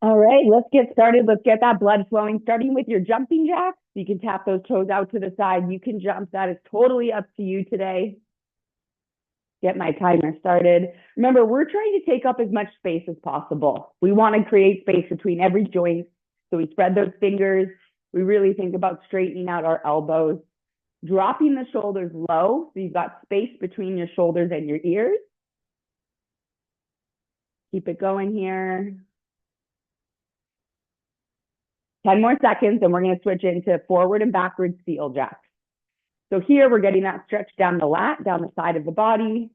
All right, let's get started. Let's get that blood flowing, starting with your jumping jacks. You can tap those toes out to the side. You can jump. That is totally up to you today. Get my timer started. Remember, we're trying to take up as much space as possible. We want to create space between every joint. So we spread those fingers. We really think about straightening out our elbows, dropping the shoulders low. So you've got space between your shoulders and your ears. Keep it going here. 10 more seconds, and we're going to switch into forward and backward seal jacks. So here we're getting that stretch down the lat, down the side of the body.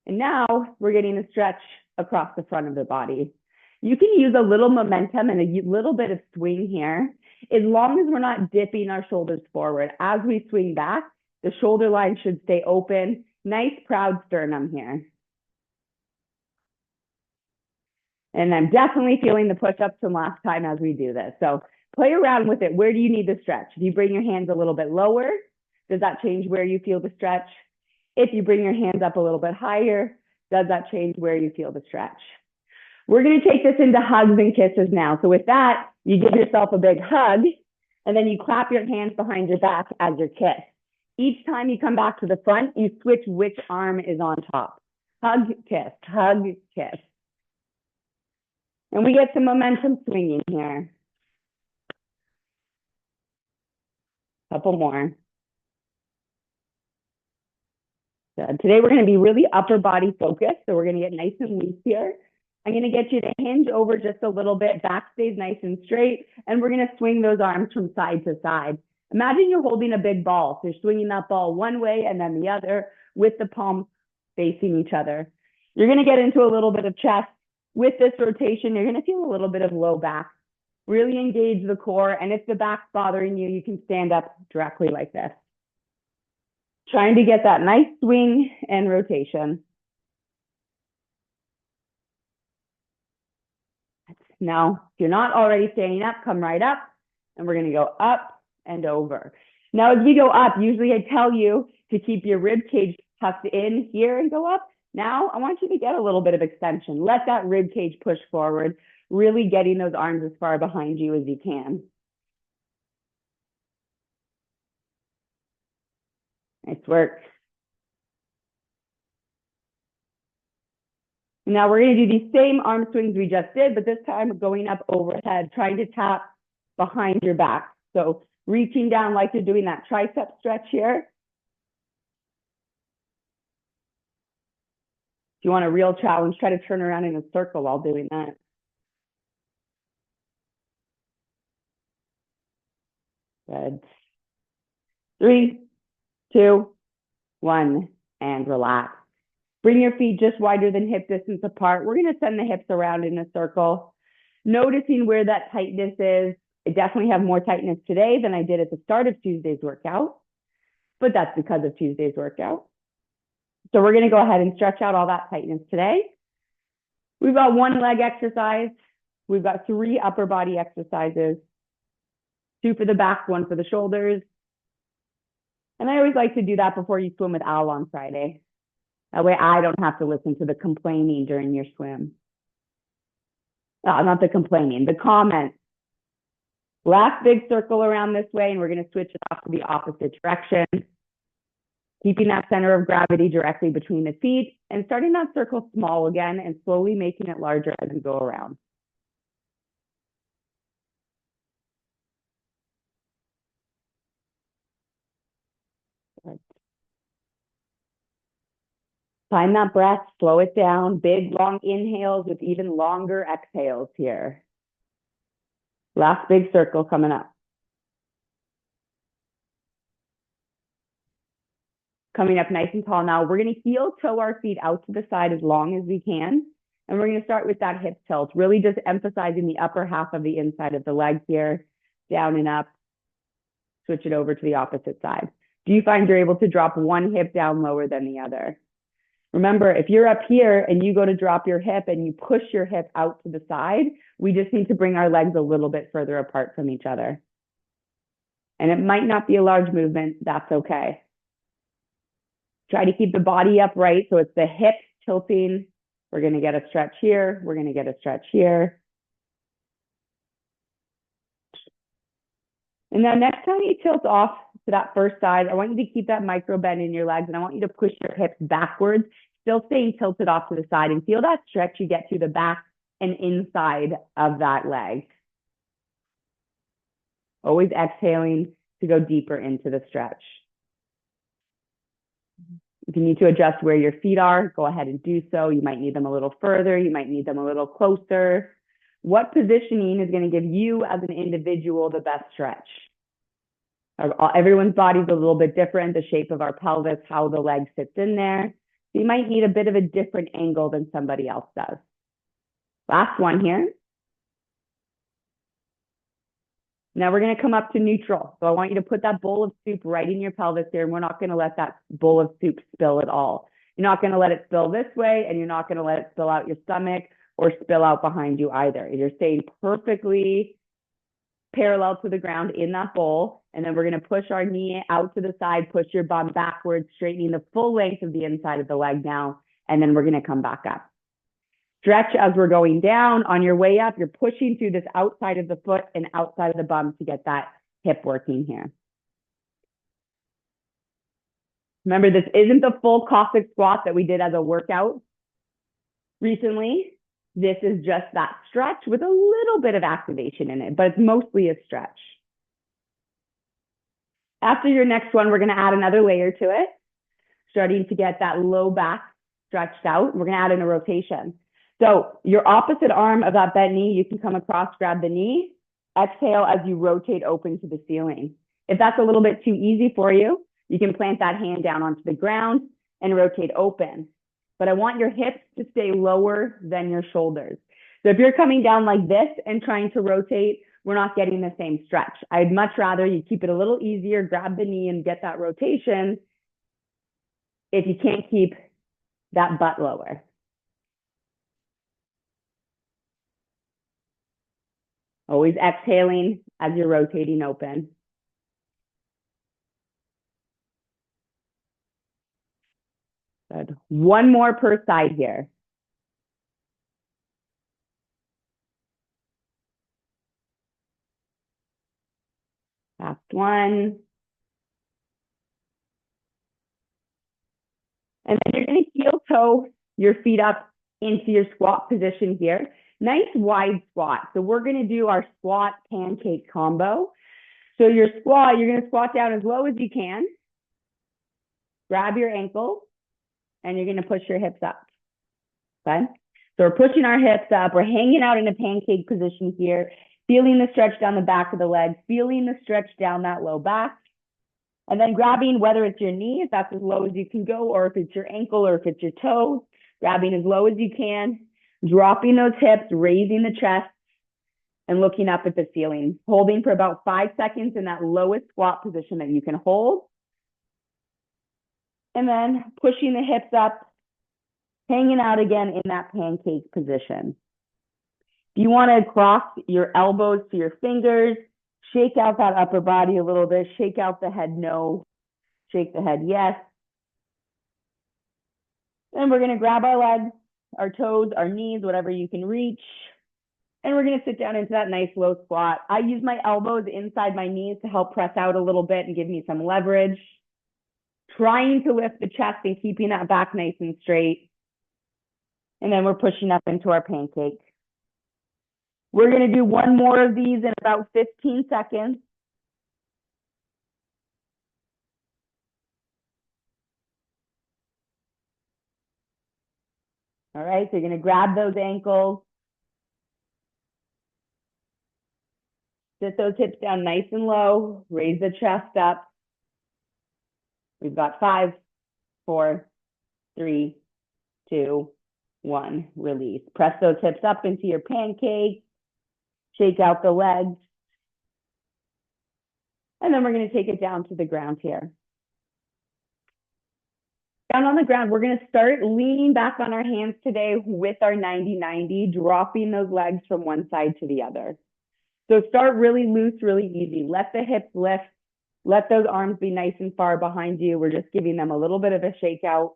And now we're getting a stretch across the front of the body. You can use a little momentum and a little bit of swing here, as long as we're not dipping our shoulders forward. As we swing back, the shoulder line should stay open. Nice, proud sternum here. And I'm definitely feeling the push-ups from last time as we do this. So play around with it. Where do you need the stretch? Do you bring your hands a little bit lower? Does that change where you feel the stretch? If you bring your hands up a little bit higher, does that change where you feel the stretch? We're going to take this into hugs and kisses now. So with that, you give yourself a big hug, and then you clap your hands behind your back as your kiss. Each time you come back to the front, you switch which arm is on top. Hug, kiss, hug, kiss. And we get some momentum swinging here. Couple more. Good. Today we're going to be really upper body focused, so we're going to get nice and loose here. I'm going to get you to hinge over just a little bit, back stays nice and straight, and we're going to swing those arms from side to side. Imagine you're holding a big ball, so you're swinging that ball one way and then the other with the palms facing each other. You're going to get into a little bit of chest. With this rotation, you're going to feel a little bit of low back. Really engage the core, and if the back's bothering you, you can stand up directly like this. Trying to get that nice swing and rotation. Now, if you're not already standing up, come right up, and we're going to go up and over. Now, as we go up, usually I tell you to keep your rib cage tucked in here and go up. Now, I want you to get a little bit of extension. Let that rib cage push forward, really getting those arms as far behind you as you can. Nice work. Now we're going to do these same arm swings we just did, but this time going up overhead, trying to tap behind your back. So reaching down like you're doing that tricep stretch here. If you want a real challenge, try to turn around in a circle while doing that. Good. 3, 2, 1, and relax. Bring your feet just wider than hip distance apart. We're going to send the hips around in a circle, noticing where that tightness is. I definitely have more tightness today than I did at the start of Tuesday's workout, but that's because of Tuesday's workout. So we're going to go ahead and stretch out all that tightness today. We've got 1 leg exercise. We've got 3 upper body exercises, 2 for the back, 1 for the shoulders. And I always like to do that before you swim with Al on Friday. That way I don't have to listen to the complaining during your swim. Not the complaining, the comments. Last big circle around this way, and we're going to switch it off to the opposite direction. Keeping that center of gravity directly between the feet and starting that circle small again and slowly making it larger as we go around. Good. Find that breath, slow it down, big long inhales with even longer exhales here. Last big circle coming up. Coming up nice and tall now, we're going to heel toe our feet out to the side as long as we can. And we're going to start with that hip tilt, really just emphasizing the upper half of the inside of the leg here, down and up. Switch it over to the opposite side. Do you find you're able to drop one hip down lower than the other? Remember, if you're up here and you go to drop your hip and you push your hip out to the side, we just need to bring our legs a little bit further apart from each other. And it might not be a large movement, that's okay. Try to keep the body upright so it's the hip tilting. We're going to get a stretch here. We're going to get a stretch here. And now next time you tilt off to that first side, I want you to keep that micro bend in your legs, and I want you to push your hips backwards, still staying tilted off to the side, and feel that stretch you get through the back and inside of that leg. Always exhaling to go deeper into the stretch. If you need to adjust where your feet are, go ahead and do so. You might need them a little further. You might need them a little closer. What positioning is going to give you as an individual the best stretch? Everyone's body is a little bit different, the shape of our pelvis, how the leg sits in there. So you might need a bit of a different angle than somebody else does. Last one here. Now we're going to come up to neutral. So I want you to put that bowl of soup right in your pelvis here, and we're not going to let that bowl of soup spill at all. You're not going to let it spill this way, and you're not going to let it spill out your stomach or spill out behind you either. You're staying perfectly parallel to the ground in that bowl, and then we're going to push our knee out to the side, push your bum backwards, straightening the full length of the inside of the leg now, and then we're going to come back up. Stretch as we're going down. On your way up, you're pushing through this outside of the foot and outside of the bum to get that hip working here. Remember, this isn't the full Cossack squat that we did as a workout recently. This is just that stretch with a little bit of activation in it, but it's mostly a stretch. After your next one, we're going to add another layer to it, starting to get that low back stretched out. We're going to add in a rotation. So your opposite arm of that bent knee, you can come across, grab the knee, exhale as you rotate open to the ceiling. If that's a little bit too easy for you, you can plant that hand down onto the ground and rotate open. But I want your hips to stay lower than your shoulders. So if you're coming down like this and trying to rotate, we're not getting the same stretch. I'd much rather you keep it a little easier, grab the knee and get that rotation if you can't keep that butt lower. Always exhaling as you're rotating open. Good. One more per side here. Last one. And then you're going to heel toe your feet up into your squat position here. Nice wide squat. So we're going to do our squat pancake combo. So your squat, you're going to squat down as low as you can. Grab your ankle, and you're going to push your hips up. Okay? So we're pushing our hips up. We're hanging out in a pancake position here, feeling the stretch down the back of the legs, feeling the stretch down that low back. And then grabbing, whether it's your knee, if that's as low as you can go, or if it's your ankle or if it's your toe, grabbing as low as you can, dropping those hips, raising the chest, and looking up at the ceiling, holding for about 5 seconds in that lowest squat position that you can hold. And then pushing the hips up, hanging out again in that pancake position. If you want to cross your elbows to your fingers, shake out that upper body a little bit, shake out the head no, shake the head yes. Then we're going to grab our legs, our toes, our knees, whatever you can reach. And we're going to sit down into that nice low squat. I use my elbows inside my knees to help press out a little bit and give me some leverage. Trying to lift the chest and keeping that back nice and straight. And then we're pushing up into our pancake. We're going to do one more of these in about 15 seconds. All right, so you're going to grab those ankles. Sit those hips down nice and low. Raise the chest up. We've got 5, 4, 3, 2, 1. Release. Press those hips up into your pancake. Shake out the legs. And then we're going to take it down to the ground here. Down on the ground, we're going to start leaning back on our hands today with our 90-90, dropping those legs from one side to the other. So start really loose, really easy. Let the hips lift. Let those arms be nice and far behind you. We're just giving them a little bit of a shake out.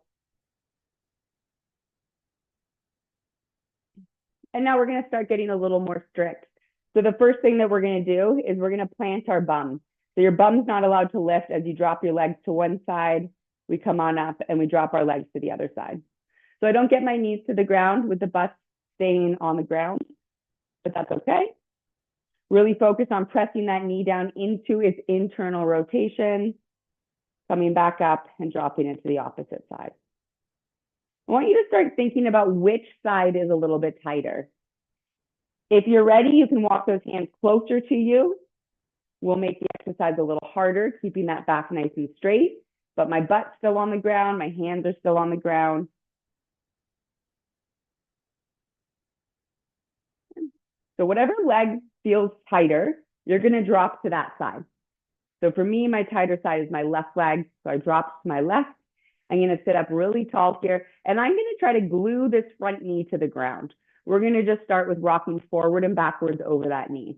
And now we're going to start getting a little more strict. So the first thing that we're going to do is we're going to plant our bum. So your bum's not allowed to lift. As you drop your legs to one side, we come on up and we drop our legs to the other side. So I don't get my knees to the ground with the butt staying on the ground, but that's okay. Really focus on pressing that knee down into its internal rotation, coming back up and dropping it to the opposite side. I want you to start thinking about which side is a little bit tighter. If you're ready, you can walk those hands closer to you. We'll make the exercise a little harder, keeping that back nice and straight, but my butt's still on the ground, my hands are still on the ground. So whatever leg feels tighter, you're gonna drop to that side. So for me, my tighter side is my left leg, so I drop to my left. I'm gonna sit up really tall here, and I'm gonna try to glue this front knee to the ground. We're gonna just start with rocking forward and backwards over that knee.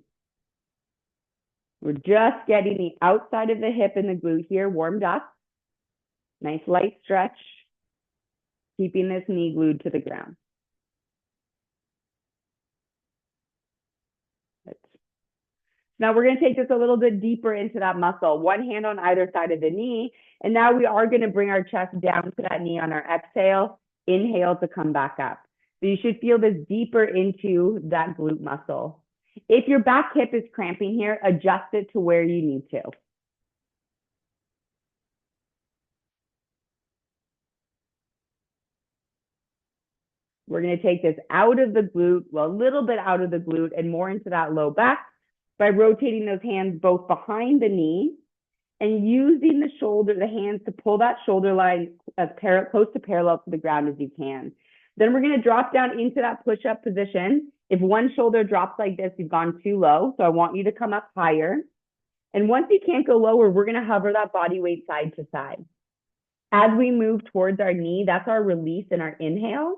We're just getting the outside of the hip and the glute here warmed up. Nice light stretch, keeping this knee glued to the ground. Good. Now we're going to take this a little bit deeper into that muscle. One hand on either side of the knee. And now we are going to bring our chest down to that knee on our exhale. Inhale to come back up. So you should feel this deeper into that glute muscle. If your back hip is cramping here, adjust it to where you need to. We're going to take this out of the glute, well, a little bit out of the glute and more into that low back by rotating those hands both behind the knee and using the hands to pull that shoulder line as close to parallel to the ground as you can. Then we're going to drop down into that push-up position. If one shoulder drops like this, you've gone too low. So I want you to come up higher. And once you can't go lower, we're going to hover that body weight side to side. As we move towards our knee, that's our release and our inhale.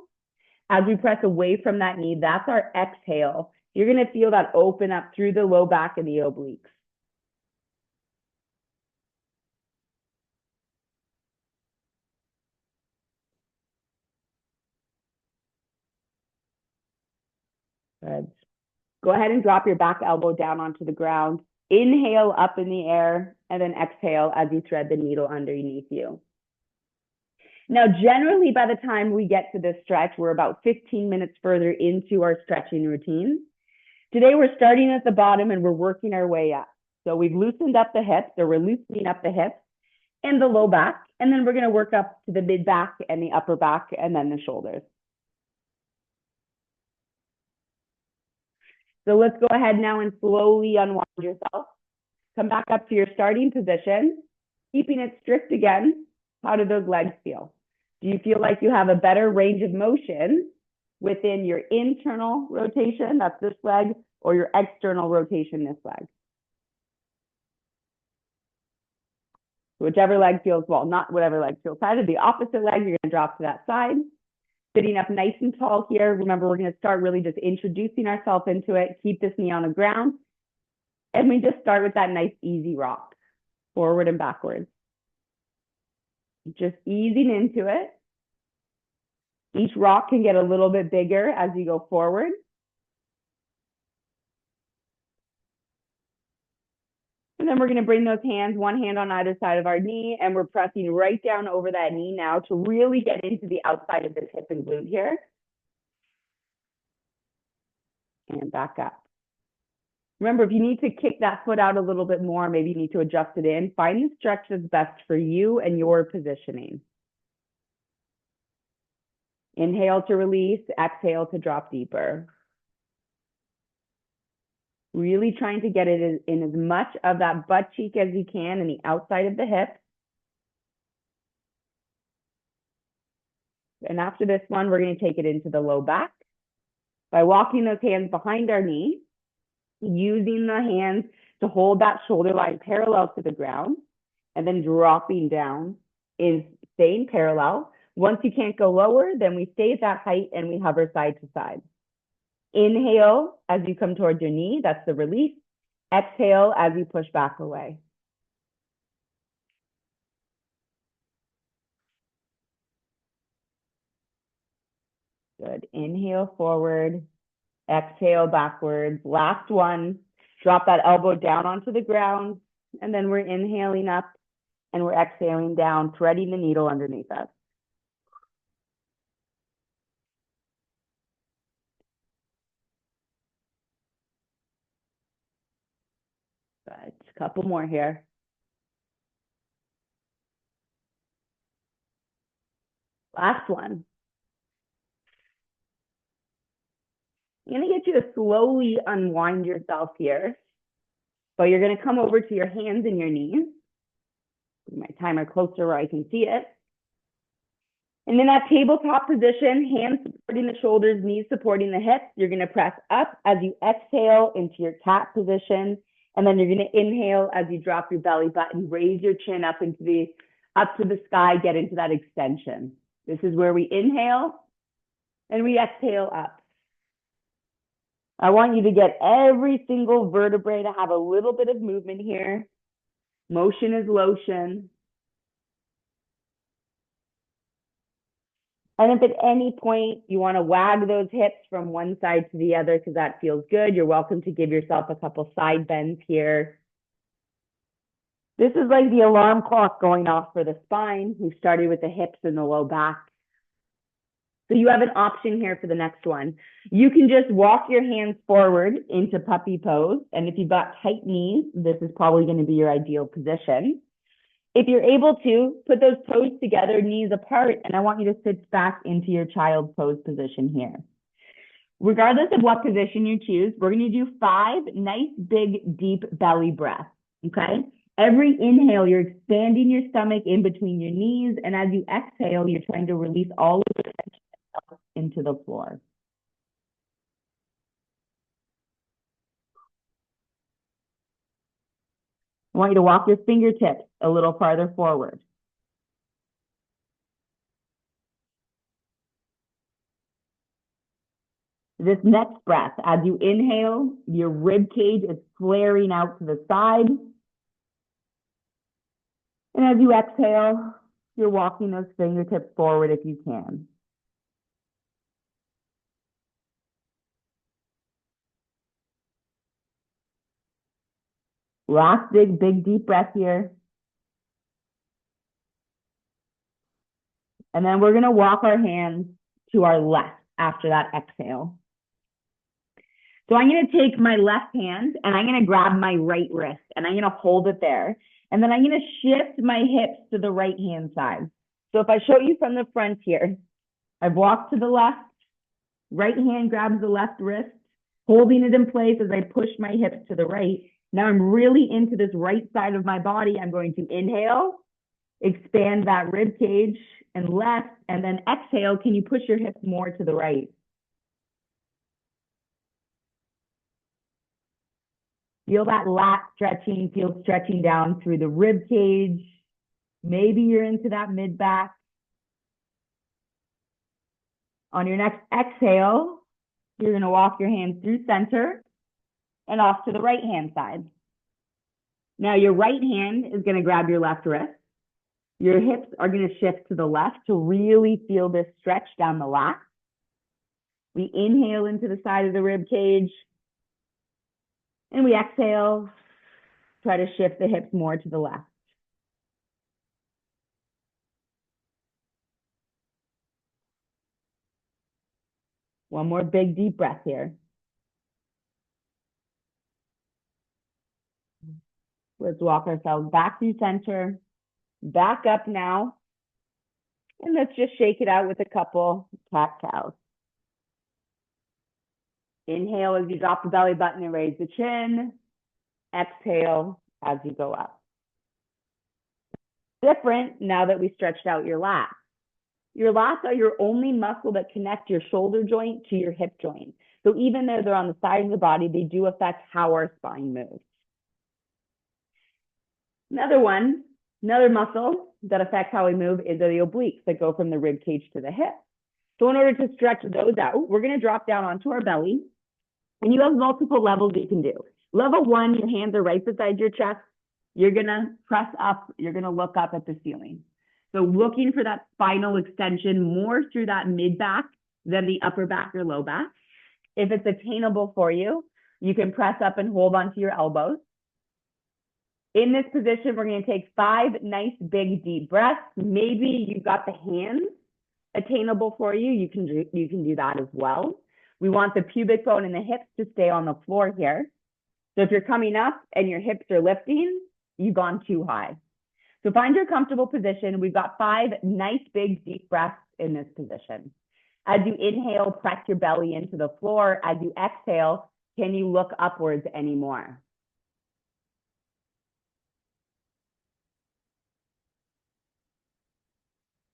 As we press away from that knee, that's our exhale. You're going to feel that open up through the low back and the obliques. Good. Go ahead and drop your back elbow down onto the ground. Inhale up in the air, and then exhale as you thread the needle underneath you. Now, generally, by the time we get to this stretch, we're about 15 minutes further into our stretching routine. Today, we're starting at the bottom and we're working our way up. So we've loosened up the hips, or we're loosening up the hips and the low back, and then we're going to work up to the mid back and the upper back and then the shoulders. So let's go ahead now and slowly unwind yourself. Come back up to your starting position, keeping it strict again. How do those legs feel? Do you feel like you have a better range of motion within your internal rotation, that's this leg, or your external rotation, this leg? Whichever leg feels, well, not whatever leg feels tighter, the opposite leg, you're going to drop to that side. Sitting up nice and tall here. Remember, we're going to start really just introducing ourselves into it. Keep this knee on the ground. And we just start with that nice, easy rock, forward and backwards. Just easing into it. Each rock can get a little bit bigger as you go forward. And then we're going to bring those hands, one hand on either side of our knee, and we're pressing right down over that knee now to really get into the outside of this hip and glute here. And back up. Remember, if you need to kick that foot out a little bit more, maybe you need to adjust it in, find the stretch that's best for you and your positioning. Inhale to release, exhale to drop deeper. Really trying to get it in as much of that butt cheek as you can and the outside of the hip. And after this one, we're going to take it into the low back by walking those hands behind our knee, using the hands to hold that shoulder line parallel to the ground, and then dropping down is staying parallel. Once you can't go lower, then we stay at that height and we hover side to side. Inhale as you come towards your knee, that's the release. Exhale as you push back away. Good. Inhale forward, exhale backwards. Last one. Drop that elbow down onto the ground. And then we're inhaling up and we're exhaling down, threading the needle underneath us. Good. A couple more here. Last one. I'm going to get you to slowly unwind yourself here. So you're going to come over to your hands and your knees. Bring my timer closer where I can see it. And in that tabletop position, hands supporting the shoulders, knees supporting the hips, you're going to press up as you exhale into your cat position. And then you're going to inhale as you drop your belly button, raise your chin up to the sky, get into that extension. This is where we inhale and we exhale up. I want you to get every single vertebrae to have a little bit of movement here. Motion is lotion. And if at any point you want to wag those hips from one side to the other because that feels good, you're welcome to give yourself a couple side bends here. This is like the alarm clock going off for the spine. We started with the hips and the low back. So you have an option here for the next one. You can just walk your hands forward into puppy pose. And if you've got tight knees, this is probably going to be your ideal position. If you're able to, put those toes together, knees apart, and I want you to sit back into your child pose position here. Regardless of what position you choose, we're going to do 5 nice, big, deep belly breaths, okay? Every inhale, you're expanding your stomach in between your knees, and as you exhale, you're trying to release all of the tension into the floor. I want you to walk your fingertips a little farther forward. This next breath, as you inhale, your rib cage is flaring out to the side. And as you exhale, you're walking those fingertips forward if you can. Last big, deep breath here. And then we're going to walk our hands to our left after that exhale. So I'm going to take my left hand and I'm going to grab my right wrist and I'm going to hold it there. And then I'm going to shift my hips to the right hand side. So if I show you from the front here, I've walked to the left, right hand grabs the left wrist, holding it in place as I push my hips to the right. Now I'm really into this right side of my body. I'm going to inhale, expand that rib cage and left, and then exhale. Can you push your hips more to the right? Feel that lat stretching, feel stretching down through the rib cage. Maybe you're into that mid back. On your next exhale, you're going to walk your hands through center and off to the right hand side. Now your right hand is going to grab your left wrist. Your hips are going to shift to the left to really feel this stretch down the lat. We inhale into the side of the rib cage. And we exhale, try to shift the hips more to the left. One more big, deep breath here. Let's walk ourselves back through center, back up now. And let's just shake it out with a couple cat-cows. Inhale as you drop the belly button and raise the chin. Exhale as you go up. Different now that we stretched out your lats. Your lats are your only muscle that connect your shoulder joint to your hip joint. So even though they're on the side of the body, they do affect how our spine moves. Another muscle that affects how we move is the obliques that go from the rib cage to the hip. So in order to stretch those out, we're going to drop down onto our belly. And you have multiple levels you can do. Level 1, your hands are right beside your chest. You're going to press up. You're going to look up at the ceiling. So looking for that spinal extension more through that mid back than the upper back or low back. If it's attainable for you, you can press up and hold onto your elbows. In this position, we're going to take 5 nice, big, deep breaths. Maybe you've got the hands attainable for you. You can do that as well. We want the pubic bone and the hips to stay on the floor here. So if you're coming up and your hips are lifting, you've gone too high. So find your comfortable position. We've got 5 nice, big, deep breaths in this position. As you inhale, press your belly into the floor. As you exhale, can you look upwards anymore?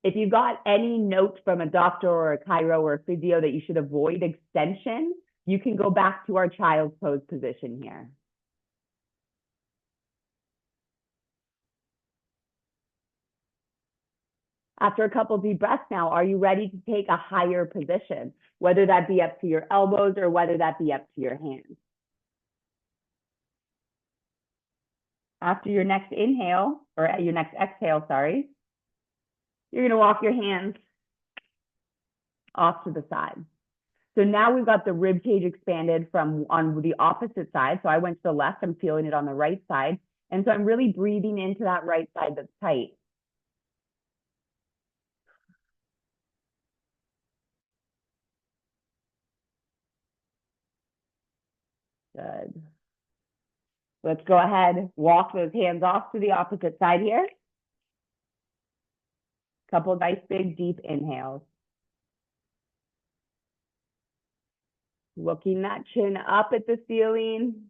If you've got any note from a doctor or a chiro or a physio that you should avoid extension, you can go back to our child's pose position here. After a couple deep breaths now, are you ready to take a higher position, whether that be up to your elbows or whether that be up to your hands? After your next inhale, or your next exhale, sorry, you're going to walk your hands off to the side. So now we've got the rib cage expanded from on the opposite side. So I went to the left, I'm feeling it on the right side. And so I'm really breathing into that right side that's tight. Good. Let's go ahead, walk those hands off to the opposite side here. Couple of nice big deep inhales. Looking that chin up at the ceiling.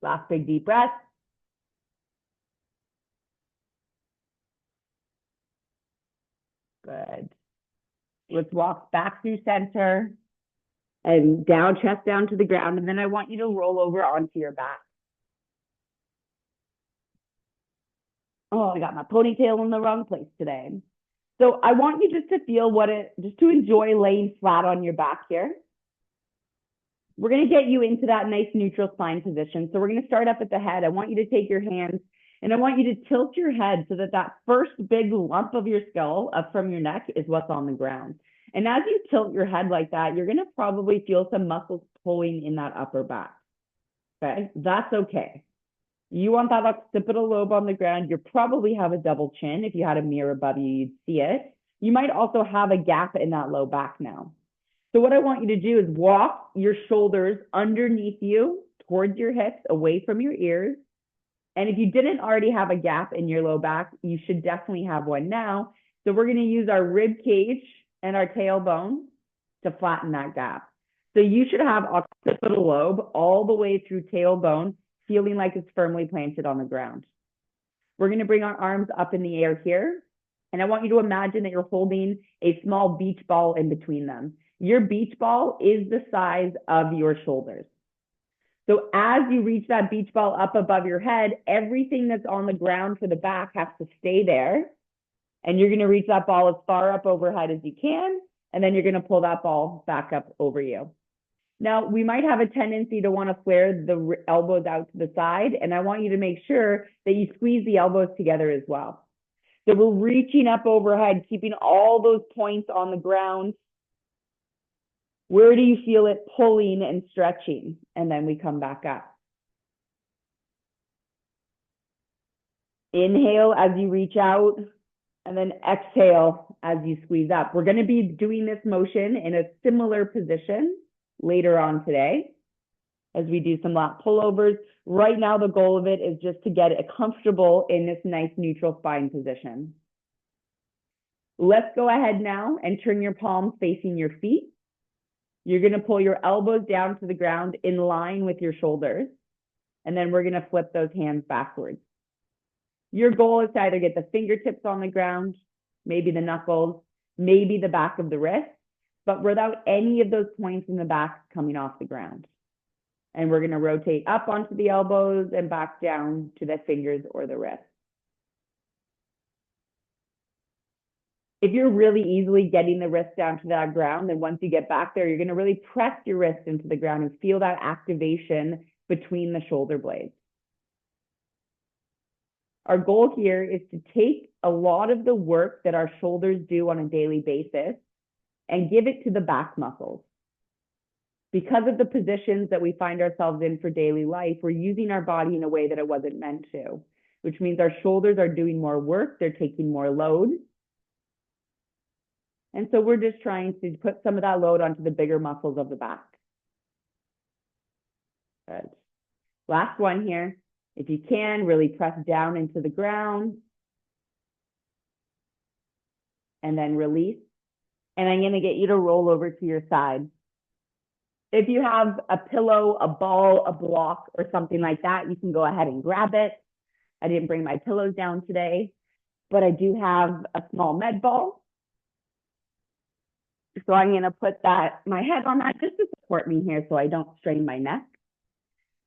Last big deep breath. Good. Let's walk back through center and down, chest down to the ground. And then I want you to roll over onto your back. Oh, I got my ponytail in the wrong place today. So I want you just to feel just to enjoy laying flat on your back here. We're going to get you into that nice neutral spine position. So we're going to start up at the head. I want you to take your hands and I want you to tilt your head so that that first big lump of your skull up from your neck is what's on the ground. And as you tilt your head like that, you're going to probably feel some muscles pulling in that upper back. Okay, that's okay. You want that occipital lobe on the ground. You probably have a double chin. If you had a mirror above you, you'd see it. You might also have a gap in that low back now. So what I want you to do is walk your shoulders underneath you towards your hips, away from your ears. And if you didn't already have a gap in your low back, you should definitely have one now. So we're going to use our rib cage and our tailbone to flatten that gap. So you should have occipital lobe all the way through tailbone, feeling like it's firmly planted on the ground. We're going to bring our arms up in the air here. And I want you to imagine that you're holding a small beach ball in between them. Your beach ball is the size of your shoulders. So as you reach that beach ball up above your head, everything that's on the ground for the back has to stay there. And you're going to reach that ball as far up overhead as you can. And then you're going to pull that ball back up over you. Now, we might have a tendency to want to flare the elbows out to the side. And I want you to make sure that you squeeze the elbows together as well. So we're reaching up overhead, keeping all those points on the ground. Where do you feel it pulling and stretching? And then we come back up. Inhale as you reach out, and then exhale as you squeeze up. We're going to be doing this motion in a similar position later on today as we do some lat pullovers. Right now, the goal of it is just to get it comfortable in this nice neutral spine position. Let's go ahead now and turn your palms facing your feet. You're going to pull your elbows down to the ground in line with your shoulders. And then we're going to flip those hands backwards. Your goal is to either get the fingertips on the ground, maybe the knuckles, maybe the back of the wrist, but without any of those points in the back coming off the ground. And we're going to rotate up onto the elbows and back down to the fingers or the wrist. If you're really easily getting the wrist down to that ground, then once you get back there, you're going to really press your wrist into the ground and feel that activation between the shoulder blades. Our goal here is to take a lot of the work that our shoulders do on a daily basis and give it to the back muscles. Because of the positions that we find ourselves in for daily life, we're using our body in a way that it wasn't meant to, which means our shoulders are doing more work, they're taking more load. And so we're just trying to put some of that load onto the bigger muscles of the back. Good. Last one here. If you can, really press down into the ground. And then release. And I'm going to get you to roll over to your side. If you have a pillow, a ball, a block, or something like that, you can go ahead and grab it. I didn't bring my pillows down today, but I do have a small med ball. So I'm going to put my head on that just to support me here so I don't strain my neck.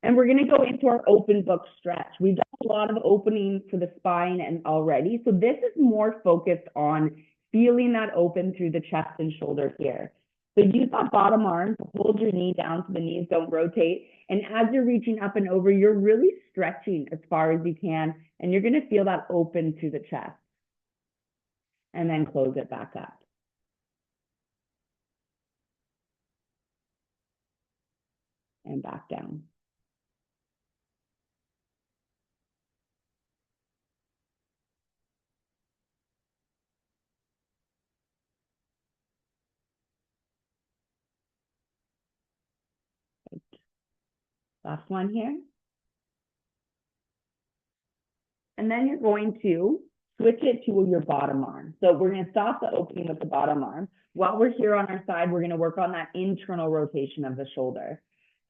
And we're going to go into our open book stretch. We've done a lot of opening for the spine and already. So this is more focused on feeling that open through the chest and shoulder here. So use that bottom arm to hold your knee down so the knees don't rotate. And as you're reaching up and over, you're really stretching as far as you can. And you're going to feel that open through the chest. And then close it back up. And back down. Last one here. And then you're going to switch it to your bottom arm. So we're going to stop the opening with the bottom arm. While we're here on our side, we're going to work on that internal rotation of the shoulder.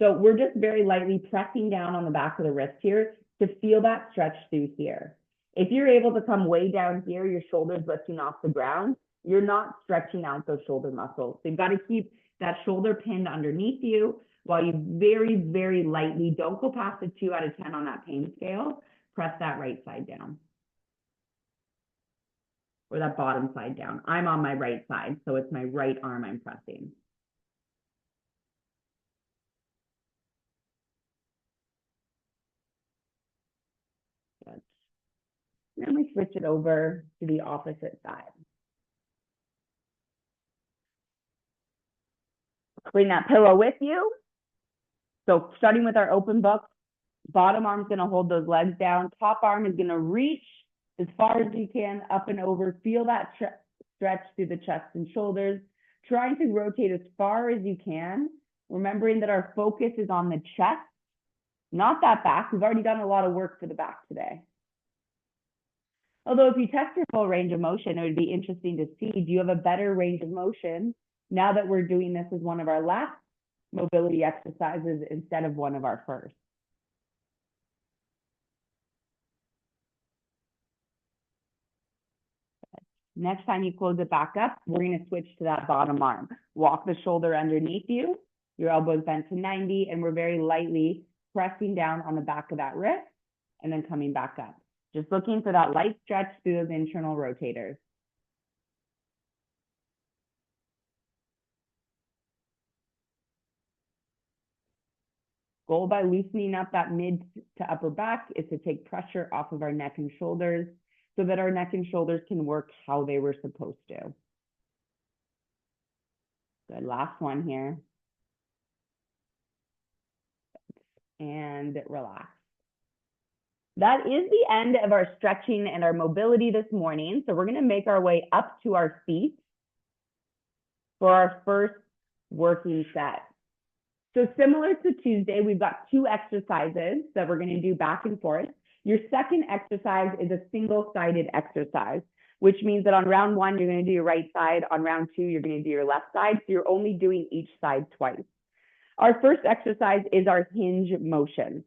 So we're just very lightly pressing down on the back of the wrist here to feel that stretch through here. If you're able to come way down here, your shoulders lifting off the ground, you're not stretching out those shoulder muscles. So you've got to keep that shoulder pinned underneath you while you very, very lightly, don't go past a 2 out of 10 on that pain scale, press that right side down. Or that bottom side down. I'm on my right side, so it's my right arm I'm pressing. Good. Then we switch it over to the opposite side. Bring that pillow with you. So starting with our open book, bottom arm is going to hold those legs down. Top arm is going to reach as far as you can up and over. Feel that stretch through the chest and shoulders. Trying to rotate as far as you can. Remembering that our focus is on the chest, not that back. We've already done a lot of work for the back today. Although if you test your full range of motion, it would be interesting to see, do you have a better range of motion now that we're doing this as one of our last mobility exercises instead of one of our first? Next time you close it back up, we're going to switch to that bottom arm. Walk the shoulder underneath you, your elbows bent to 90, and we're very lightly pressing down on the back of that wrist and then coming back up. Just looking for that light stretch through those internal rotators. Goal by loosening up that mid to upper back is to take pressure off of our neck and shoulders so that our neck and shoulders can work how they were supposed to. Good, last one here. And relax. That is the end of our stretching and our mobility this morning. So we're going to make our way up to our feet for our first working set. So similar to Tuesday, we've got 2 exercises that we're going to do back and forth. Your second exercise is a single-sided exercise, which means that on round 1, you're going to do your right side. On round 2, you're going to do your left side. So you're only doing each side twice. Our first exercise is our hinge motion.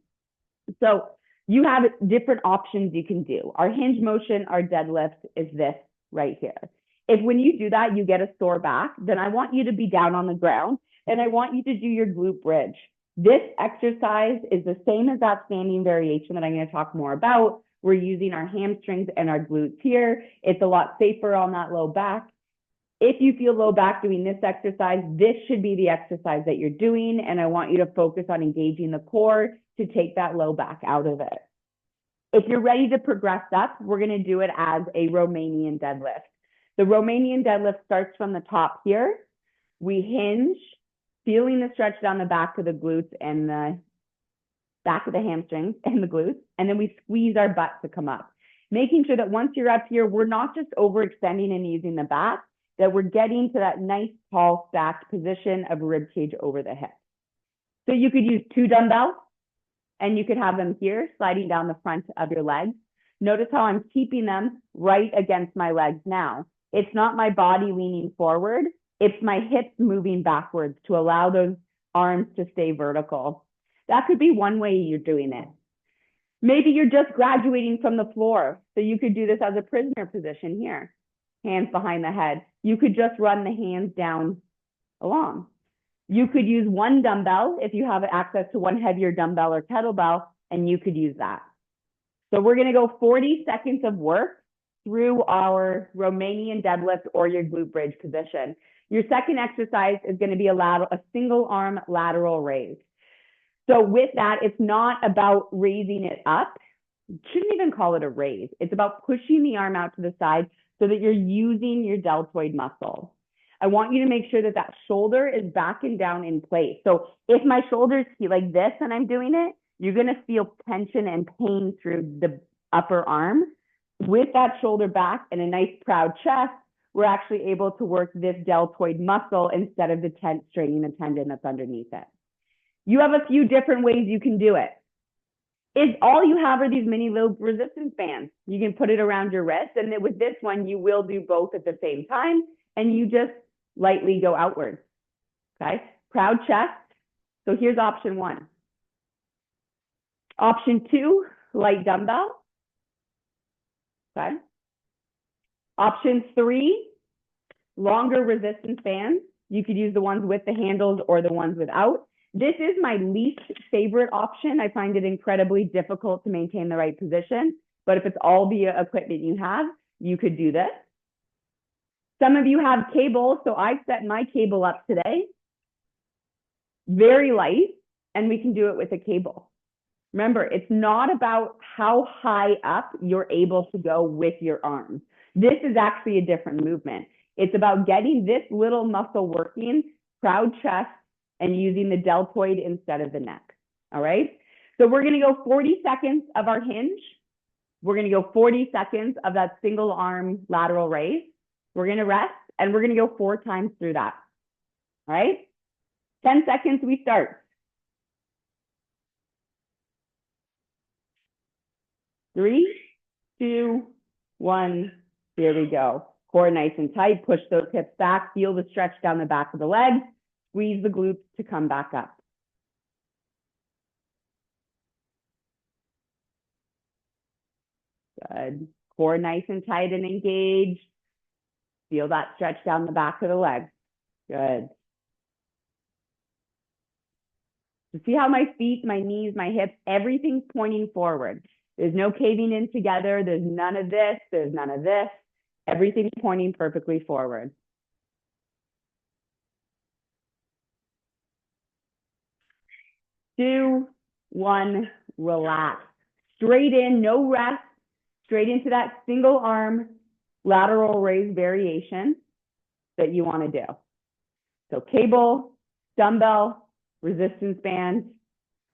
So you have different options you can do. Our hinge motion, our deadlift is this right here. If when you do that, you get a sore back, then I want you to be down on the ground and I want you to do your glute bridge. This exercise is the same as that standing variation that I'm going to talk more about. We're using our hamstrings and our glutes here. It's a lot safer on that low back. If you feel low back doing this exercise, this should be the exercise that you're doing. And I want you to focus on engaging the core to take that low back out of it. If you're ready to progress up, we're going to do it as a Romanian deadlift. The Romanian deadlift starts from the top here. We hinge feeling the stretch down the back of the glutes and the back of the hamstrings and the glutes. And then we squeeze our butt to come up, making sure that once you're up here, we're not just overextending and using the back, that we're getting to that nice tall stacked position of rib cage over the hip. So you could use 2 dumbbells and you could have them here sliding down the front of your legs. Notice how I'm keeping them right against my legs now. It's not my body leaning forward. It's my hips moving backwards to allow those arms to stay vertical. That could be one way you're doing it. Maybe you're just graduating from the floor. So you could do this as a prisoner position here. Hands behind the head. You could just run the hands down along. You could use 1 dumbbell if you have access to 1 heavier dumbbell or kettlebell, and you could use that. So we're going to go 40 seconds of work through our Romanian deadlift or your glute bridge position. Your second exercise is going to be a single arm lateral raise. So with that, it's not about raising it up. Shouldn't even call it a raise. It's about pushing the arm out to the side so that you're using your deltoid muscle. I want you to make sure that that shoulder is back and down in place. So if my shoulders feel like this and I'm doing it, you're going to feel tension and pain through the upper arm. With that shoulder back and a nice proud chest, we're actually able to work this deltoid muscle instead of the straining the tendon that's underneath it. You have a few different ways you can do it. If all you have are these mini little resistance bands, you can put it around your wrist. And then with this one, you will do both at the same time. And you just lightly go outward. Okay. Proud chest. So here's option 1. Option 2, light dumbbell. Okay. Option 3, longer resistance bands. You could use the ones with the handles or the ones without. This is my least favorite option. I find it incredibly difficult to maintain the right position, but if it's all the equipment you have, you could do this. Some of you have cables, so I've set my cable up today. Very light, and we can do it with a cable. Remember, it's not about how high up you're able to go with your arms. This is actually a different movement. It's about getting this little muscle working, proud chest, and using the deltoid instead of the neck. All right. So we're going to go 40 seconds of our hinge. We're going to go 40 seconds of that single arm lateral raise. We're going to rest and we're going to go 4 times through that. All right. 10 seconds, we start. 3, 2, 1. Here we go. Core nice and tight. Push those hips back. Feel the stretch down the back of the legs. Squeeze the glutes to come back up. Good. Core nice and tight and engaged. Feel that stretch down the back of the legs. Good. So see how my feet, my knees, my hips, everything's pointing forward. There's no caving in together. There's none of this. There's none of this. Everything's pointing perfectly forward. 2, 1, relax. Straight in, no rest. Straight into that single arm lateral raise variation that you want to do. So cable, dumbbell, resistance band,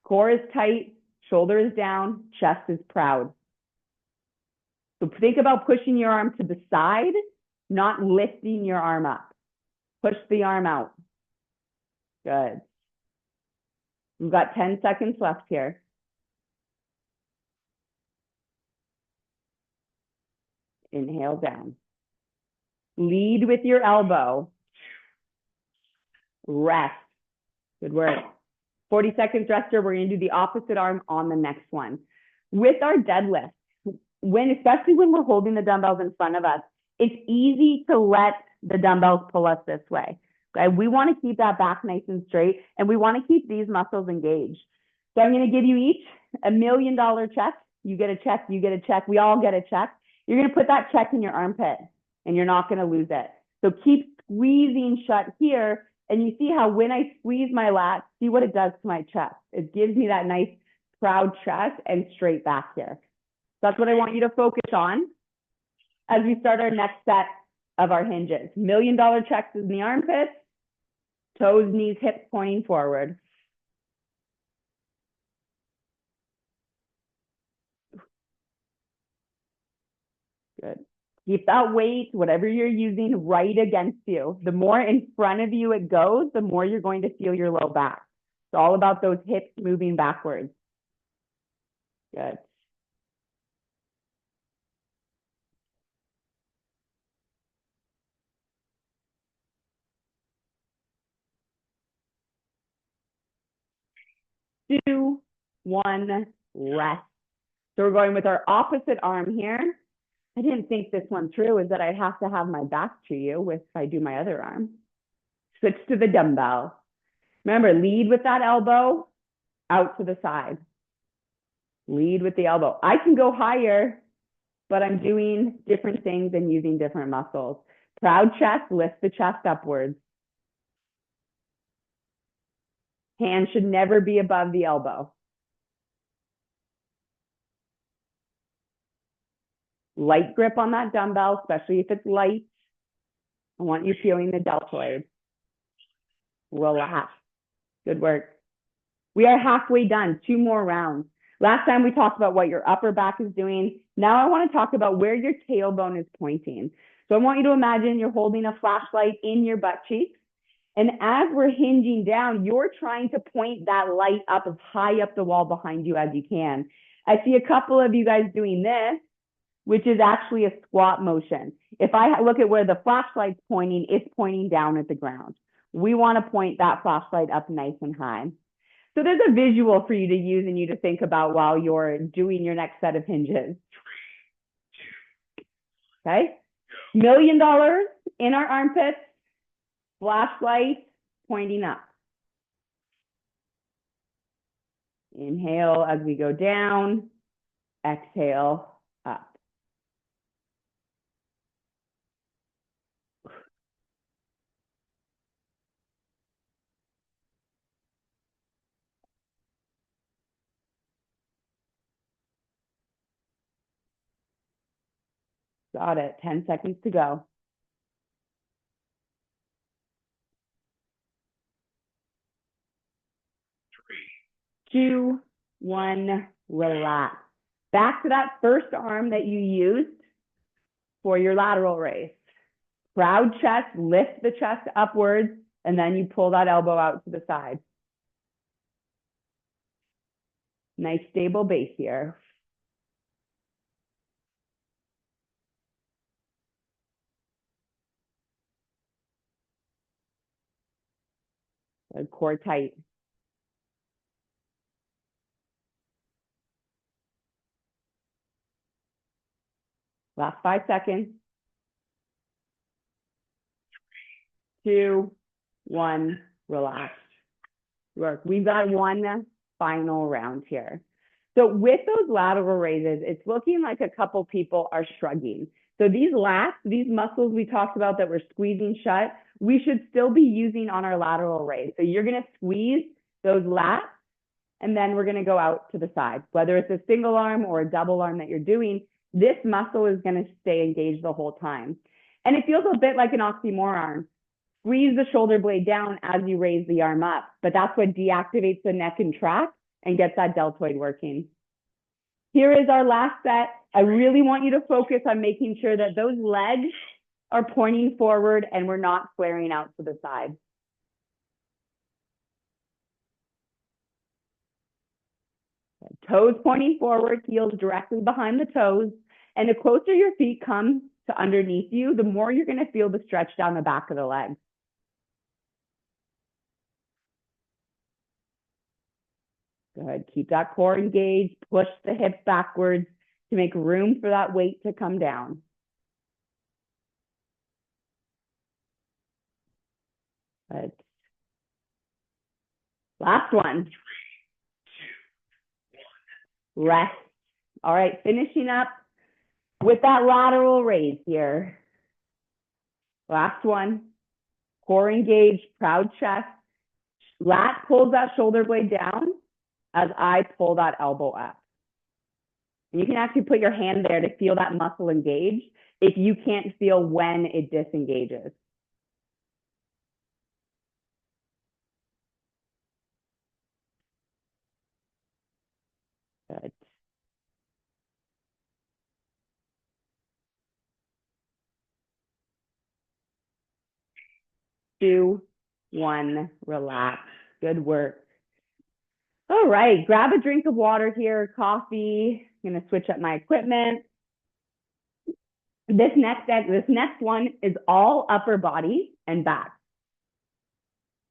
core is tight, shoulder is down, chest is proud. So think about pushing your arm to the side, not lifting your arm up. Push the arm out. Good. We've got 10 seconds left here. Inhale down. Lead with your elbow. Rest. Good work. 40 seconds rest here. We're going to do the opposite arm on the next one. With our deadlift, especially when we're holding the dumbbells in front of us, it's easy to let the dumbbells pull us this way. Okay? We want to keep that back nice and straight, and we want to keep these muscles engaged. So I'm going to give you each $1 million check. You get a check, you get a check, we all get a check. You're going to put that check in your armpit, and you're not going to lose it. So keep squeezing shut here, and you see how when I squeeze my lats, see what it does to my chest. It gives me that nice proud chest and straight back here. That's what I want you to focus on as we start our next set of our hinges. $1 million checks in the armpits, Toes, knees, hips pointing forward. Good. Keep that weight, whatever you're using, right against you. The more in front of you it goes, the more you're going to feel your low back. It's all about those hips moving backwards. Good. Two, one, rest. So we're going with our opposite arm here. I didn't think this one through is that I have to have my back to you if I do my other arm. Switch to the dumbbell. Remember, lead with that elbow out to the side. Lead with the elbow. I can go higher, but I'm doing different things and using different muscles. Proud chest, lift the chest upwards. Hand should never be above the elbow. Light grip on that dumbbell, especially if it's light. I want you feeling the deltoid. Relax. Good work. We are halfway done. 2 more rounds. Last time we talked about what your upper back is doing. Now I want to talk about where your tailbone is pointing. So I want you to imagine you're holding a flashlight in your butt cheeks. And as we're hinging down, you're trying to point that light up as high up the wall behind you as you can. I see a couple of you guys doing this, which is actually a squat motion. If I look at where the flashlight's pointing, it's pointing down at the ground. We want to point that flashlight up nice and high. So there's a visual for you to use and you to think about while you're doing your next set of hinges. Okay? $1 million in our armpits, flashlight pointing up. Inhale as we go down, exhale up. Got it. 10 seconds to go. 3, 2, 1, relax. Back to that first arm that you used for your lateral raise. Proud chest, lift the chest upwards, and then you pull that elbow out to the side. Nice stable base here. Good, core tight. Last 5 seconds. 3, 2, 1, relax. Work. We've got one final round here. So with those lateral raises, it's looking like a couple people are shrugging. So these lats, these muscles we talked about that we're squeezing shut, we should still be using on our lateral raise. So you're going to squeeze those lats, and then we're going to go out to the side. Whether it's a single arm or a double arm that you're doing, this muscle is going to stay engaged the whole time. And it feels a bit like an oxymoron. Squeeze the shoulder blade down as you raise the arm up, but that's what deactivates the neck and trap and gets that deltoid working. Here is our last set. I really want you to focus on making sure that those legs are pointing forward and we're not flaring out to the side. Toes pointing forward, heels directly behind the toes. And the closer your feet come to underneath you, the more you're going to feel the stretch down the back of the legs. Good. Keep that core engaged. Push the hips backwards to make room for that weight to come down. Good. Last one. 3, 2, 1. Rest. All right, finishing up with that lateral raise here. Last one. Core engaged, proud chest. Lat pulls that shoulder blade down as I pull that elbow up. And you can actually put your hand there to feel that muscle engage if you can't feel when it disengages. Good. 2, 1, relax. Good work. All right, grab a drink of water here, coffee. I'm gonna switch up my equipment. This next one is all upper body and back.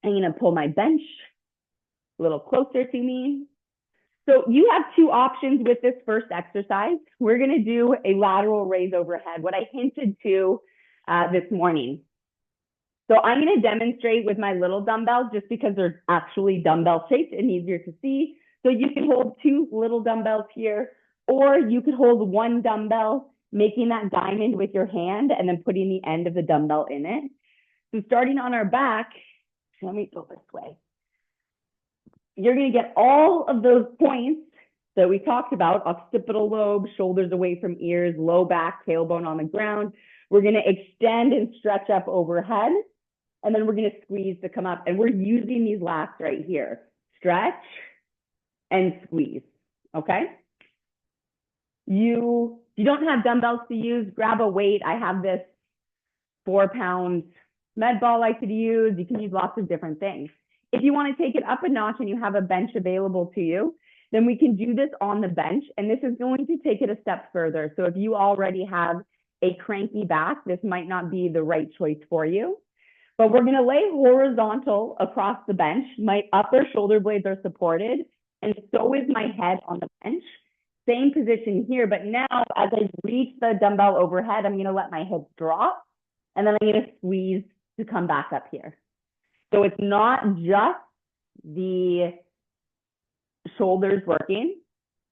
I'm gonna pull my bench a little closer to me. So you have two options with this first exercise. We're gonna do a lateral raise overhead, what I hinted to this morning. So I'm going to demonstrate with my little dumbbells just because they're actually dumbbell shaped and easier to see. So you can hold 2 little dumbbells here, or you could hold 1 dumbbell, making that diamond with your hand and then putting the end of the dumbbell in it. So starting on our back, let me go this way. You're going to get all of those points that we talked about: occipital lobe, shoulders away from ears, low back, tailbone on the ground. We're going to extend and stretch up overhead. And then we're going to squeeze to come up. And we're using these lats right here. Stretch and squeeze, okay? If you don't have dumbbells to use, grab a weight. I have this 4-pound med ball I could use. You can use lots of different things. If you want to take it up a notch and you have a bench available to you, then we can do this on the bench. And this is going to take it a step further. So if you already have a cranky back, this might not be the right choice for you. But we're going to lay horizontal across the bench. My upper shoulder blades are supported, and so is my head on the bench. Same position here, but now as I reach the dumbbell overhead, I'm going to let my hips drop, and then I'm going to squeeze to come back up here. So it's not just the shoulders working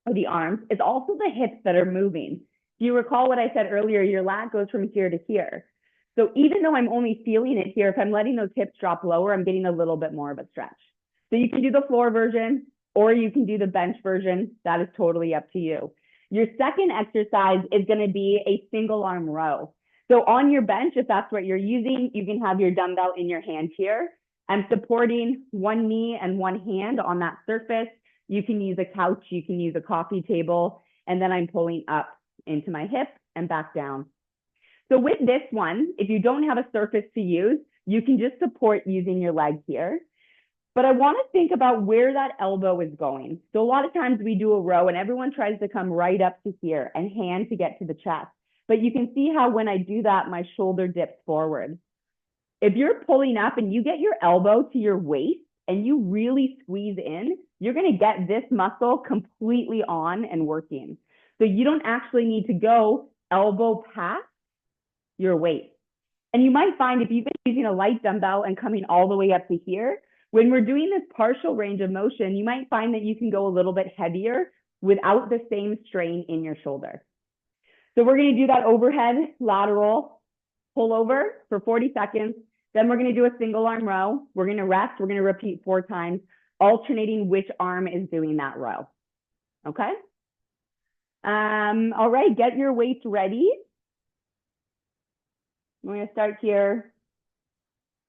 or the arms, it's also the hips that are moving. Do you recall what I said earlier? Your lat goes from here to here. So even though I'm only feeling it here, if I'm letting those hips drop lower, I'm getting a little bit more of a stretch. So you can do the floor version or you can do the bench version. That is totally up to you. Your second exercise is going to be a single arm row. So on your bench, if that's what you're using, you can have your dumbbell in your hand here. I'm supporting one knee and one hand on that surface. You can use a couch, you can use a coffee table, and then I'm pulling up into my hip and back down. So with this one, if you don't have a surface to use, you can just support using your leg here. But I want to think about where that elbow is going. So a lot of times we do a row and everyone tries to come right up to here and hand to get to the chest. But you can see how when I do that, my shoulder dips forward. If you're pulling up and you get your elbow to your waist and you really squeeze in, you're going to get this muscle completely on and working. So you don't actually need to go elbow past your weight. And you might find if you've been using a light dumbbell and coming all the way up to here, when we're doing this partial range of motion, you might find that you can go a little bit heavier without the same strain in your shoulder. So we're going to do that overhead lateral pull over for 40 seconds. Then we're going to do a single arm row. We're going to rest. We're going to repeat 4 times, alternating which arm is doing that row. Okay? All right, get your weights ready. We're going to start here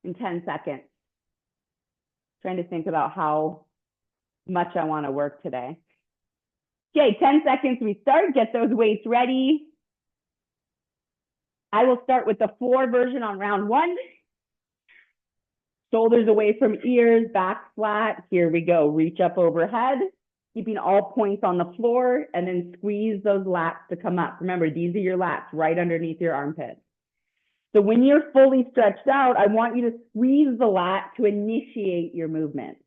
in 10 seconds. Trying to think about how much I want to work today. Okay, 10 seconds, we start. Get those weights ready. I will start with the floor version on round 1. Shoulders away from ears, back flat. Here we go. Reach up overhead, keeping all points on the floor, and then squeeze those lats to come up. Remember, these are your lats right underneath your armpits. So when you're fully stretched out, I want you to squeeze the lat to initiate your movement.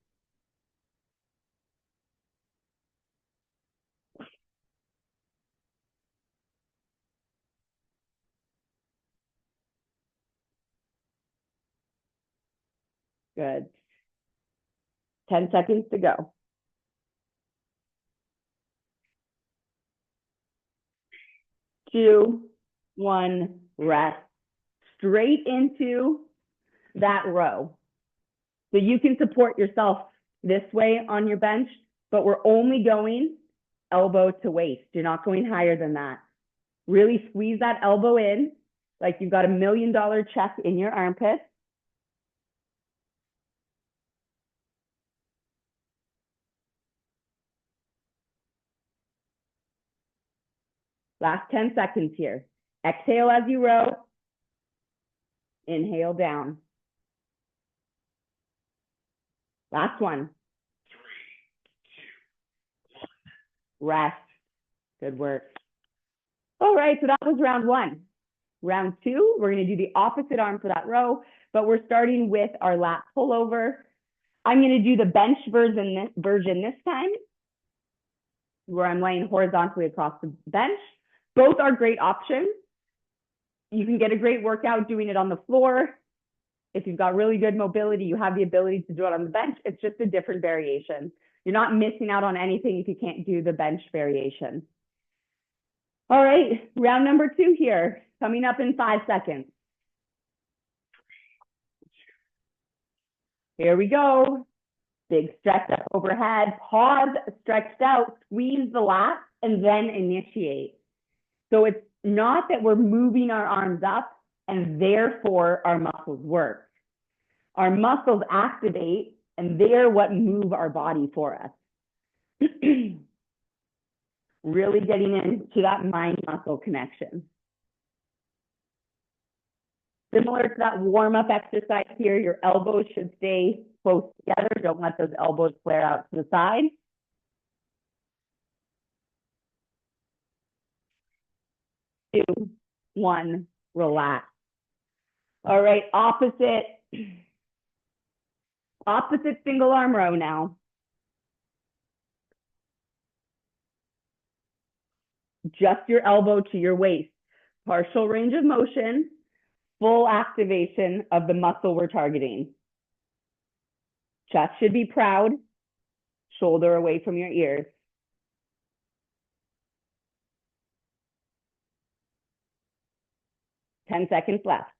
Good. 10 seconds to go. 2, 1, rest. Straight into that row. So you can support yourself this way on your bench, but we're only going elbow to waist. You're not going higher than that. Really squeeze that elbow in like you've got $1 million check in your armpit. Last 10 seconds here. Exhale as you row. Inhale down. Last one. Rest. Good work. All right, so that was round one. Round two, we're going to do the opposite arm for that row, but we're starting with our lat pullover. I'm going to do the bench version this time, where I'm laying horizontally across the bench. Both are great options. You can get a great workout doing it on the floor. If you've got really good mobility, you have the ability to do it on the bench. It's just a different variation. You're not missing out on anything if you can't do the bench variation. All right, round number two here, coming up in 5 seconds. Here we go. Big stretch up overhead, pause, stretched out, squeeze the lat, and then initiate. So it's not that we're moving our arms up and therefore our muscles work. Our muscles activate and they're what move our body for us. Really getting into that mind-muscle connection. Similar to that warm-up exercise here, your elbows should stay close together. Don't let those elbows flare out to the side. 2, 1, relax. All right, opposite single arm row now. Just your elbow to your waist. Partial range of motion, full activation of the muscle we're targeting. Chest should be proud, shoulder away from your ears. Ten seconds left.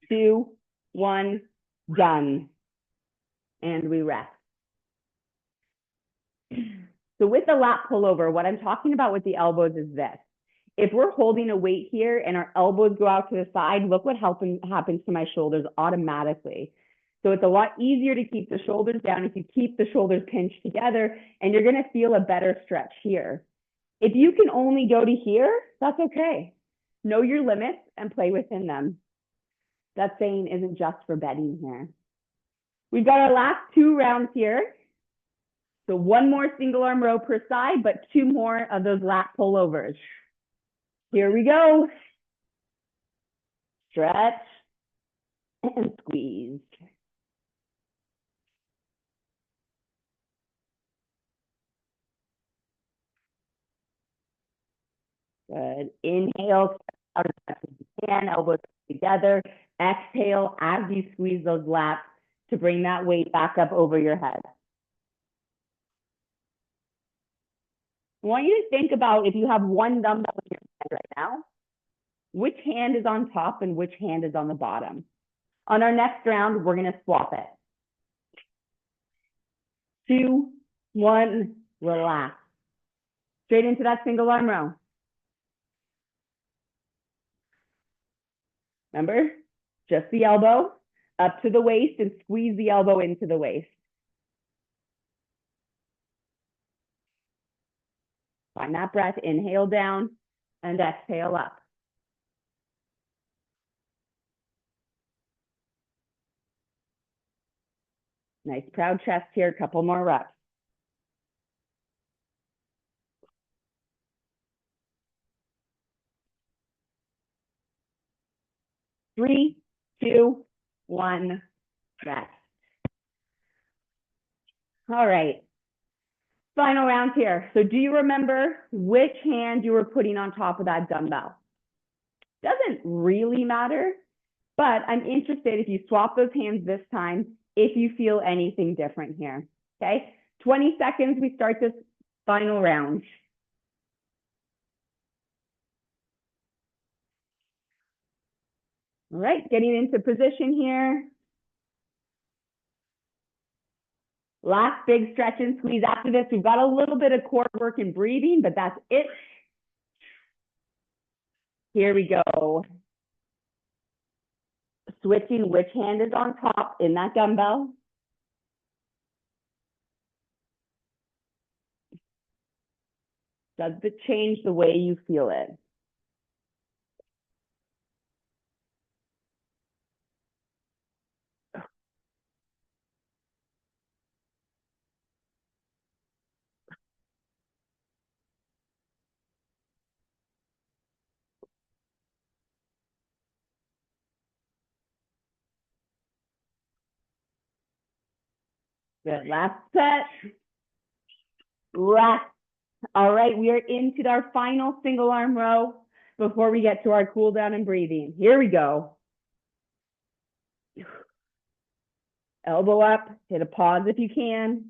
2, 1, done. And we rest. So with the lat pullover, what I'm talking about with the elbows is this. If we're holding a weight here and our elbows go out to the side, look what happens to my shoulders automatically. So it's a lot easier to keep the shoulders down if you keep the shoulders pinched together, and you're going to feel a better stretch here. If you can only go to here, that's okay. Know your limits and play within them. That saying isn't just for bedding here. We've got our last 2 rounds here. So 1 more single arm row per side, but 2 more of those lat pullovers. Here we go. Stretch and squeeze. Good. Inhale, out as much as you can, elbows together. Exhale as you squeeze those lats to bring that weight back up over your head. I want you to think about if you have one dumbbell in your hand right now, which hand is on top and which hand is on the bottom. On our next round, we're going to swap it. 2, 1, relax. Straight into that single arm row. Remember, just the elbow up to the waist and squeeze the elbow into the waist. Find that breath, inhale down and exhale up. Nice proud chest here, a couple more reps. 3, 2, 1, rest. All right. Final round here. So do you remember which hand you were putting on top of that dumbbell? Doesn't really matter, but I'm interested if you swap those hands this time, if you feel anything different here, okay? 20 seconds, we start this final round. All right, getting into position here. Last big stretch and squeeze. After this, we've got a little bit of core work and breathing, but that's it. Here we go. Switching which hand is on top in that dumbbell. Does it change the way you feel it? Good. Last set. Rest. All right, we are into our final single arm row before we get to our cool down and breathing. Here we go. Elbow up, hit a pause if you can.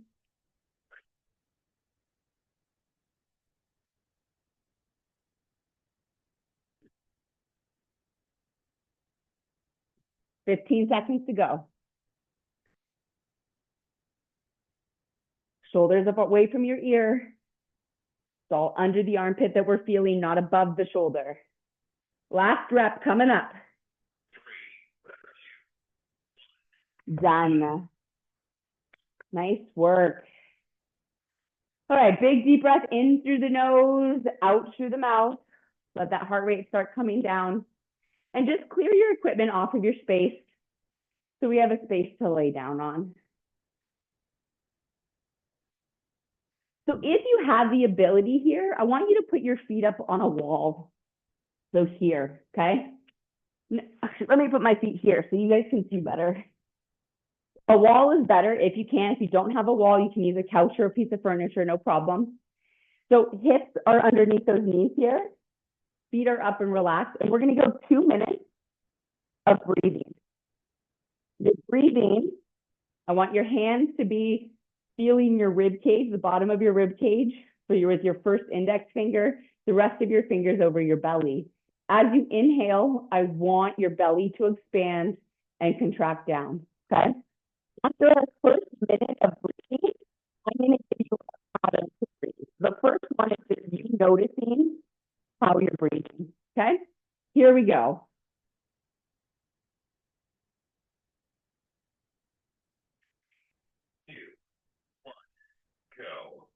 Fifteen seconds to go. Shoulders up away from your ear. It's all under the armpit that we're feeling, not above the shoulder. Last rep coming up. Done. Nice work. All right, big deep breath in through the nose, out through the mouth. Let that heart rate start coming down. And just clear your equipment off of your space so we have a space to lay down on. So if you have the ability here, I want you to put your feet up on a wall. So here, okay? Let me put my feet here so you guys can see better. A wall is better if you can. If you don't have a wall, you can use a couch or a piece of furniture, no problem. So hips are underneath those knees here. Feet are up and relaxed. And we're going to go 2 minutes of breathing. The breathing, I want your hands to be feeling your rib cage, the bottom of your rib cage. So you're with your first index finger, the rest of your fingers over your belly. As you inhale, I want your belly to expand and contract down, okay? After our first minute of breathing, I'm going to give you a pattern to breathe. The first one is just you noticing how you're breathing, okay? Here we go. Go.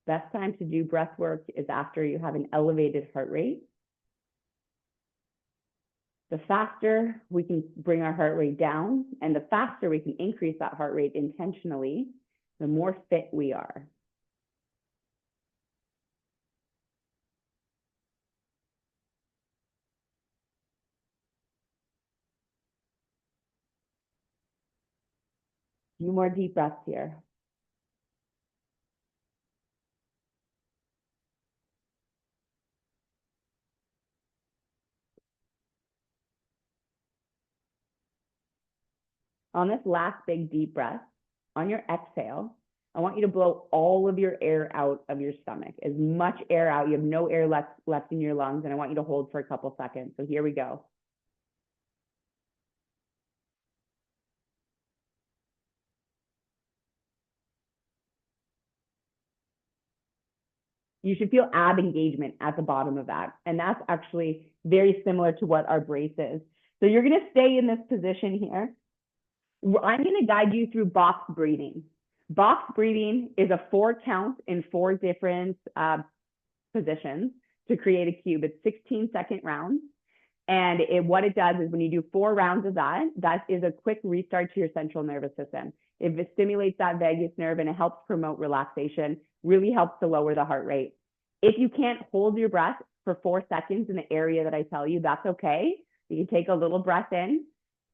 Best time to do breath work is after you have an elevated heart rate. The faster we can bring our heart rate down and the faster we can increase that heart rate intentionally, the more fit we are. A few more deep breaths here. On this last big deep breath, on your exhale, I want you to blow all of your air out of your stomach, as much air out. You have no air left in your lungs, and I want you to hold for a couple seconds. So here we go. You should feel ab engagement at the bottom of that. And that's actually very similar to what our brace is. So you're going to stay in this position here. I'm going to guide you through box breathing. Box breathing is a 4 count in 4 different positions to create a cube. It's 16-second rounds. And what it does is when you do 4 rounds of that, that is a quick restart to your central nervous system. It stimulates that vagus nerve and it helps promote relaxation, really helps to lower the heart rate. If you can't hold your breath for 4 seconds in the area that I tell you, that's okay. You can take a little breath in,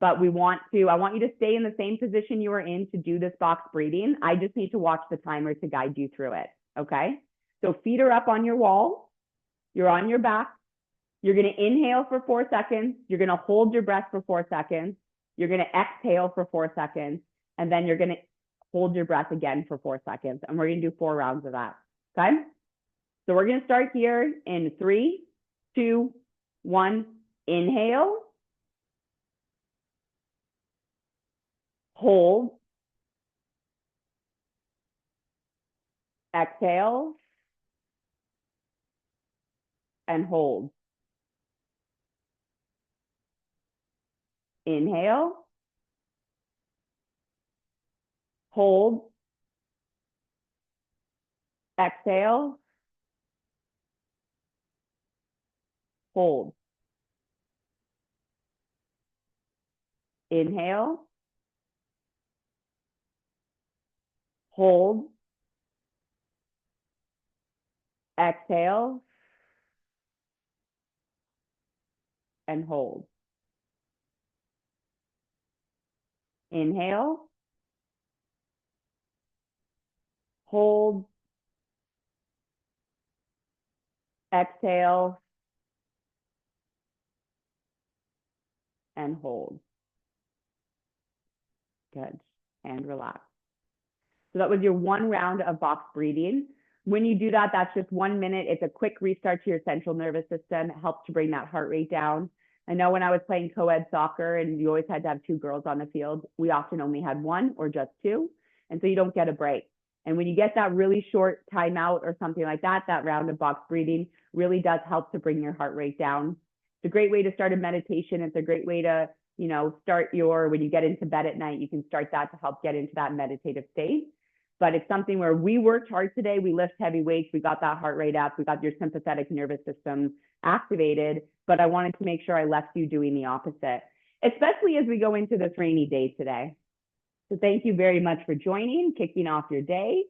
but I want you to stay in the same position you were in to do this box breathing. I just need to watch the timer to guide you through it, okay? So feet are up on your wall. You're on your back. You're going to inhale for 4 seconds. You're going to hold your breath for 4 seconds. You're going to exhale for 4 seconds. And then you're going to hold your breath again for 4 seconds. And we're going to do 4 rounds of that. Okay? So we're going to start here in 3, 2, 1. Inhale. Hold. Exhale. and hold. Inhale, hold, exhale, hold. Inhale, hold, exhale, and hold. Inhale, hold, exhale, and hold. Good. And relax. So that was your one round of box breathing. When you do that, that's just 1 minute. It's a quick restart to your central nervous system. It helps to bring that heart rate down. I know when I was playing co-ed soccer and you always had to have 2 girls on the field, we often only had 1 or just 2. And so you don't get a break. And when you get that really short timeout or something like that, that round of box breathing really does help to bring your heart rate down. It's a great way to start a meditation. It's a great way to, start when you get into bed at night, you can start that to help get into that meditative state. But it's something where we worked hard today. We lift heavy weights. We got that heart rate up. We got your sympathetic nervous system activated. But I wanted to make sure I left you doing the opposite, especially as we go into this rainy day today. So thank you very much for joining, kicking off your day.